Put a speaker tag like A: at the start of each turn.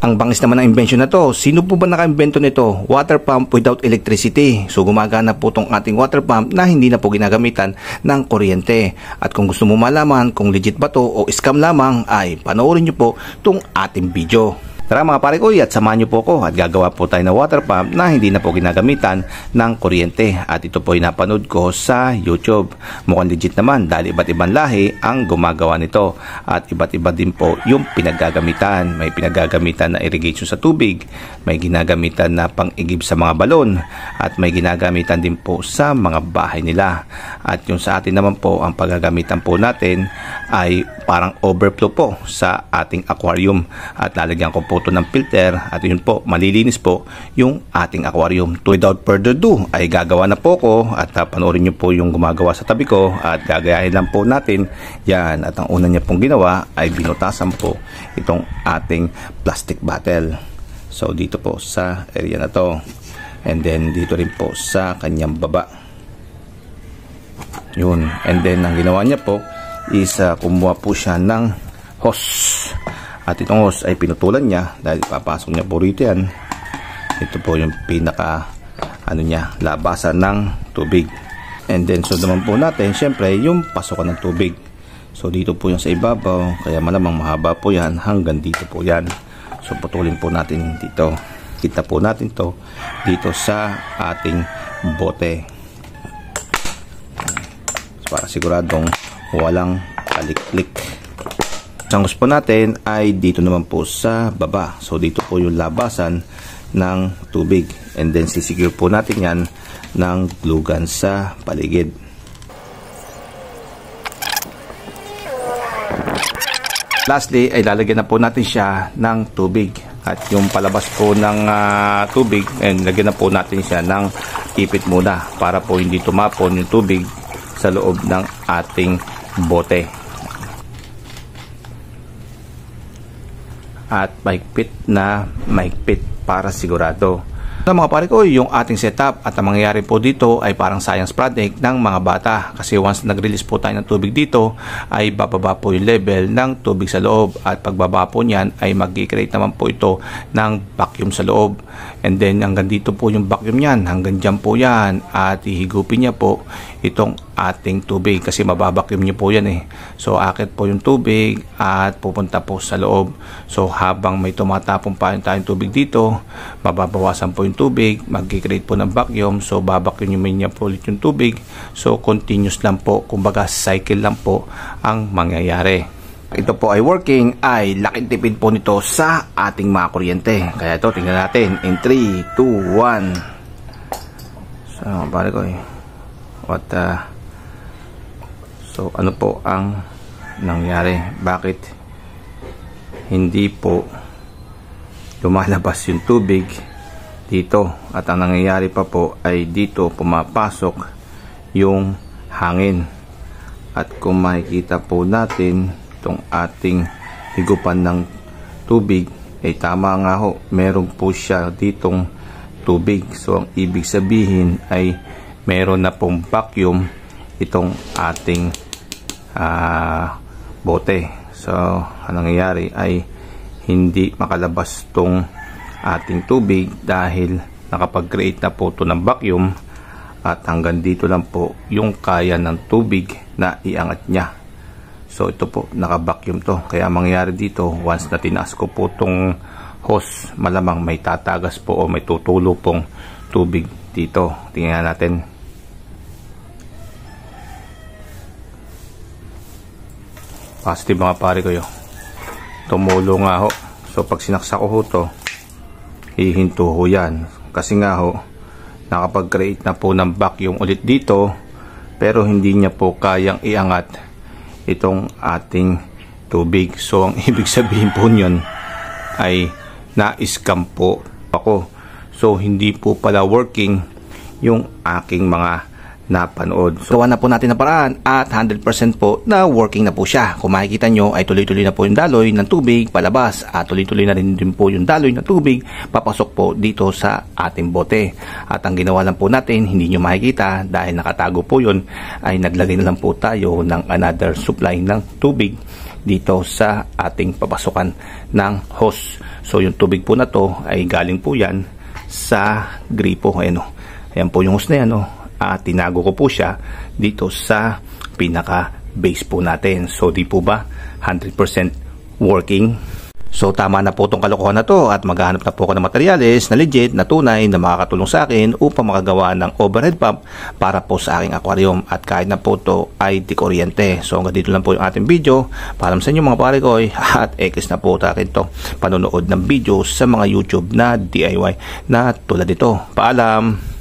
A: Ang bangis naman ng invention na to. Sino po ba naka-invento nito? Water pump without electricity. So gumagana po tong ating water pump na hindi na po ginagamitan ng kuryente. At kung gusto mo malaman kung legit ba to o scam lamang, ay panoorin nyo po tong ating video. Tara mga pare ko, at samahan nyo po ko at gagawa po tayo ng water pump na hindi na po ginagamitan ng kuryente. At ito po ay napanood ko sa YouTube. Mukhang legit naman dahil iba't ibang lahi ang gumagawa nito. At iba't iba din po yung pinaggagamitan. May pinaggagamitan na irrigation sa tubig, may ginagamitan na pang-igib sa mga balon, at may ginagamitan din po sa mga bahay nila. At yung sa atin naman po, ang paggagamitan po natin ay parang overflow po sa ating aquarium. At lalagyan ko po ito ng filter at yun po, malilinis po yung ating aquarium. Without further ado ay gagawa na po ko at panoorin nyo po yung gumagawa sa tabi ko at gagayahin lang po natin yan. At ang una niya pong ginawa ay binutasan po itong ating plastic bottle. So dito po sa area na to, and then dito rin po sa kanyang baba yun. And then ang ginawa niya po is kumuha po siya ng hose. At itong hose ay pinutulan niya dahil papasok niya po rito yan. Ito po yung pinaka labasan ng tubig. And then so naman po natin syempre yung pasokan ng tubig. So dito po yung sa ibabaw, kaya malamang mahaba po yan hanggang dito po yan. So putulin po natin dito. Kita po natin to dito sa ating bote. Para siguradong walang kaliklik. Ang gusto po natin ay dito naman po sa baba. So dito po yung labasan ng tubig. And then sisecure po natin yan ng glue gun sa paligid. Lastly ay lalagyan na po natin siya ng tubig. At yung palabas po ng tubig, and lagyan na po natin siya ng ipit muna para po hindi tumapon yung tubig sa loob ng ating bote. At mahigpit na mahigpit para sigurado. So mga pare ko, yung ating setup at ang mangyayari po dito ay parang science project ng mga bata. Kasi once nag-release po tayo ng tubig dito, ay bababa po yung level ng tubig sa loob. At pagbaba po niyan ay mag-create naman po ito ng vacuum sa loob. And then hanggang dito po yung vacuum niyan, hanggang dyan po yan. At ihigupin niya po itong ating tubig kasi mababacuum niyo po yan eh. So akit po yung tubig at pupunta po sa loob. So habang may tumatapon pa tayong tubig dito, mababawasan po yung tubig, mag-create po ng vacuum. So babacuum niya po ulit yung tubig. So continuous lang po, kumbaga cycle lang po ang mangyayari. Ito po ay working, ay laking tipid po nito sa ating mga kuryente. Kaya ito tingnan natin in 3, 2, 1. So pare ko eh. So ano po ang nangyari? Bakit hindi po lumalabas yung tubig dito? At ang nangyayari pa po ay dito pumapasok yung hangin. At kung makikita po natin itong ating higupan ng tubig, ay tama nga ho, meron po siya ditong tubig. So ang ibig sabihin ay meron na pong vacuum itong ating bote. So ang nangyayari ay hindi makalabas tong ating tubig dahil nakapag-create na po ito ng vacuum. At hanggang dito lang po yung kaya ng tubig na iangat niya. So ito po, naka-vacuum to. Kaya mangyayari dito, once na tinaas ko po itong hose, malamang may tatagas po o may tutulo pong tubig dito. Tingnan natin. Positive mga pare ko yun. Tumulo nga ho. So pag sinaksak ko ho to, hihinto ho yan. Kasi nga ho, nakapag-create na po ng vacuum ulit dito, pero hindi niya po kayang iangat itong ating tubig. So ang ibig sabihin po niyon ay na-scam po ako. So hindi po pala working yung aking mga napanood. So gawa na po natin na paraan at 100% po na working na po siya. Kung makikita nyo ay tuloy-tuloy na po yung daloy ng tubig palabas at tuloy-tuloy na rin din po yung daloy ng tubig papasok po dito sa ating bote. At ang ginawa lang po natin, hindi nyo makikita dahil nakatago po yun, ay naglagay na lang po tayo ng another supply ng tubig dito sa ating papasukan ng hose. So yung tubig po na to ay galing po yan sa gripo. Ayan o. Ayan po yung hose na yan o. Tinago ko po siya dito sa pinaka base po natin. So di po ba 100% working? So tama na po itong kalokohan na to at maghahanap na po ako ng materyales na legit, na tunay, na makakatulong sa akin upang makagawa ng overhead pump para po sa aking aquarium, at kahit na po ito ay di kuryente. So hanggang dito lang po yung ating video. Paalam sa inyo mga pare ko, at X na po sa akin to panonood ng video sa mga YouTube na DIY na tulad ito. Paalam!